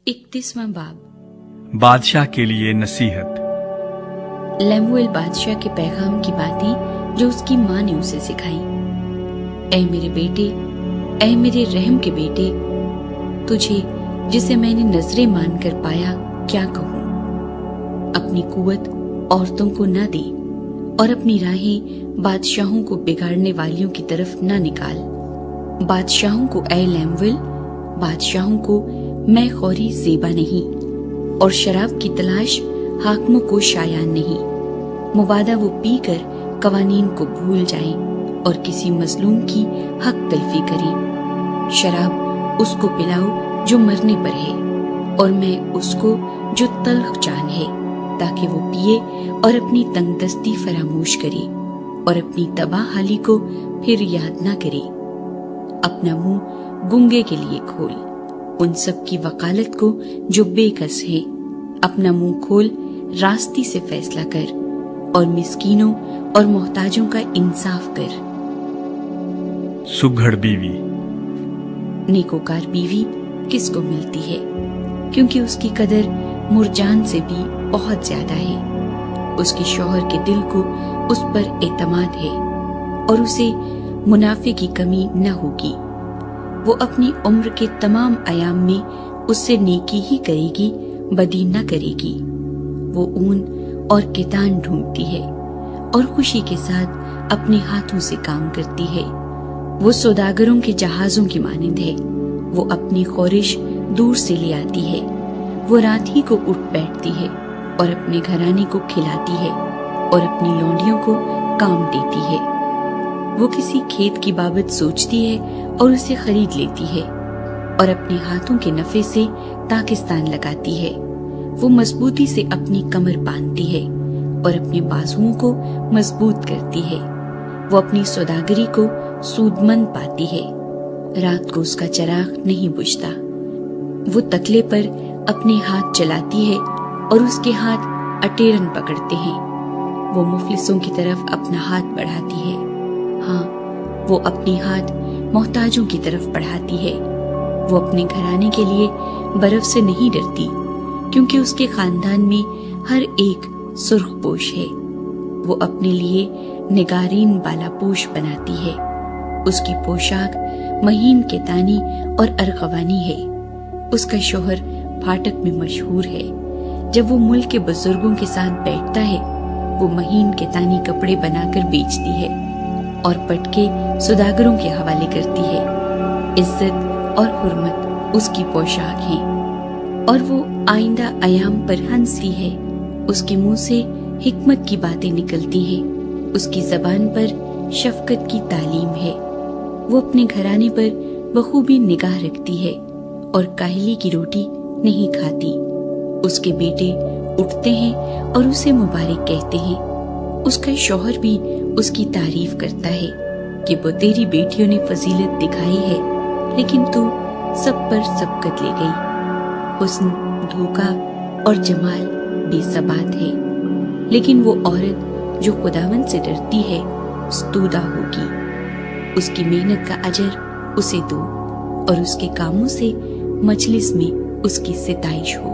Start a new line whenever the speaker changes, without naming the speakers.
31वां बाब।
बादशाह के लिए नसीहत।
लेमुएल बादशाह के पैगाम की बातें जो उसकी माँ ने उसे सिखाई। ऐ मेरे बेटे, ऐ मेरे रहम के बेटे, तुझे जिसे मैंने नजरें मानकर पाया क्या कहूँ। अपनी कुवत औरतों को न दे और अपनी राहें बादशाहों को बिगाड़ने वालियों की तरफ न निकाल। बादशाहों को ऐ लेमुएल, बादशाहों को मैं खौरी ज़ेबा नहीं, और शराब की तलाश हाकिमों को शायान नहीं। मुबादा वो पीकर कवानीन को भूल जाएं और किसी मजलूम की हक तलफी करें। शराब उसको पिलाओ जो मरने पर है, और मैं उसको जो तल्ख जान है, ताकि वो पिए और अपनी तंगदस्ती फरामोश करे और अपनी तबाह हाली को फिर याद ना करे। अपना मुंह गूंगे के लिए खोल, उन सब की वकालत को जो बेकस है। अपना मुंह खोल, रास्ती से फैसला कर और मिस्कीनों और मोहताजों का इंसाफ कर।
सुघड़ बीवी।
नेकोकार बीवी किसको मिलती है, क्योंकि उसकी कदर मुरजान से भी बहुत ज्यादा है। उसके शौहर के दिल को उस पर एतमाद है और उसे मुनाफे की कमी न होगी। वो अपनी उम्र के तमाम अयाम में उससे नेकी ही करेगी, बदी न करेगी। वो ऊन और कितान ढूंढती है और खुशी के साथ अपने हाथों से काम करती है। वो सौदागरों के जहाजों की मानिंद है। वो अपनी ख़ौरिश दूर से ले आती है। वो रात ही को उठ बैठती है और अपने घराने को खिलाती है और अपनी लौंडियों को काम देती है। वो किसी खेत की बाबत सोचती है और उसे खरीद लेती है और अपने हाथों के नफे से ताकिस्तान लगाती है। वो मजबूती से अपनी कमर बांधती है और अपने बाजुओं को मजबूत करती है। वो अपनी सौदागरी को सूदमंद पाती है। रात को उसका चिराग नहीं बुझता। वो तकले पर अपने हाथ चलाती है और उसके हाथ अटेरन पकड़ते हैं। वो मुफलिसों की तरफ अपना हाथ बढ़ाती है। हाँ, वो अपनी हाथ मोहताजों की तरफ बढ़ाती है। वो अपने घराने के लिए बर्फ से नहीं डरती, क्योंकि उसके खानदान में हर एक सुर्खपोश है। वो अपने लिए निगारीन बालापोश बनाती है। उसकी पोशाक महीन केतानी और अरगवानी है। उसका शौहर फाटक में मशहूर है। जब वो मुल्क के बुजुर्गों के साथ बैठता है, वो महीन केतानी कपड़े बनाकर बेचती है और पटके सौदागरों के हवाले करती है। इज्जत और हुर्मत उसकी पोशाक है और वो आइंदा अयाम पर हंसती है। उसके मुंह से हिकमत की बातें निकलती हैं। उसकी जबान पर शफकत की तालीम है। वो अपने घराने पर बखूबी निगाह रखती है और काहली की रोटी नहीं खाती। उसके बेटे उठते हैं और उसे मुबारक कहते हैं। उसका शौहर भी उसकी तारीफ करता है कि वो तेरी बेटियों ने फजीलत दिखाई है, लेकिन तू सब पर सबकत ले गई। हुस्न, धोखा और जमाल बेसबात है, लेकिन वो औरत जो खुदावंद से डरती है स्तूदा होगी। उसकी मेहनत का अजर उसे दो और उसके कामों से मजलिस में उसकी सिताइश हो।